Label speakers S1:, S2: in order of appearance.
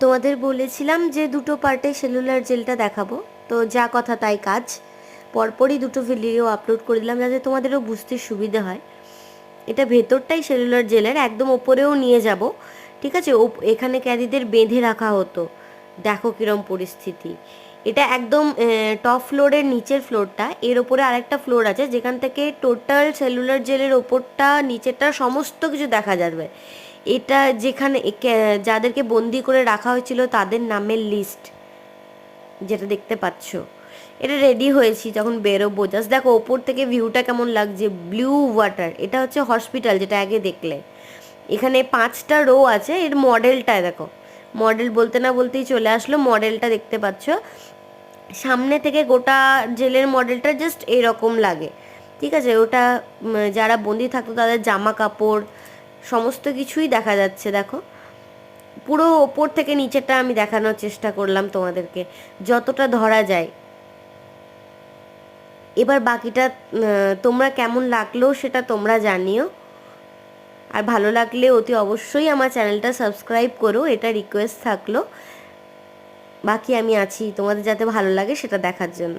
S1: তোমাদের বলেছিলাম যে দুটো পার্টে সেলুলার জেলটা দেখাবো, তো যা কথা তাই কাজ। পরপরই দুটো ভিডিও আপলোড করে দিলাম যাতে তোমাদেরও বুঝতে সুবিধে হয়। এটা ভেতরটাই সেলুলার জেলের, একদম ওপরেও নিয়ে যাব। ঠিক আছে, এখানে ক্যাদিদের বেঁধে রাখা হতো। দেখো কিরম পরিস্থিতি। এটা একদম টপ ফ্লোরের নিচের ফ্লোরটা, এর ওপরে আরেকটা ফ্লোর আছে যেখান থেকে টোটাল সেলুলার জেলের ওপরটা নিচেরটা সমস্ত কিছু দেখা যাবে। এটা যেখানে যাদেরকে বন্দি করে রাখা হয়েছিল তাদের নামের লিস্ট, যেটা দেখতে পাচ্ছ। এটা রেডি হয়েছি যখন বেরোবো। জাস্ট দেখো ওপর থেকে ভিউটা কেমন লাগছে, ব্লু ওয়াটার। এটা হচ্ছে হসপিটাল যেটা আগে দেখলে। এখানে 5টা রো আছে। এর মডেলটায় দেখো, মডেল বলতে না বলতেই চলে আসলো, মডেলটা দেখতে পাচ্ছ। সামনে থেকে গোটা জেলের মডেলটা জাস্ট এরকম লাগে। ঠিক আছে, ওটা যারা বন্দি থাকতো তাদের জামা কাপড় সমস্ত কিছুই দেখা যাচ্ছে। দেখো পুরো ওপর থেকে নিচেটা আমি দেখানোর চেষ্টা করলাম তোমাদেরকে যতটা ধরা যায়। এবার বাকিটা তোমরা কেমন লাগলো সেটা তোমরা জানিও। আর ভালো লাগলে অতি অবশ্যই আমার চ্যানেলটা সাবস্ক্রাইব করো, এটা রিকোয়েস্ট থাকলো। বাকি আমি আছি তোমাদের যাতে ভালো লাগে সেটা দেখার জন্য।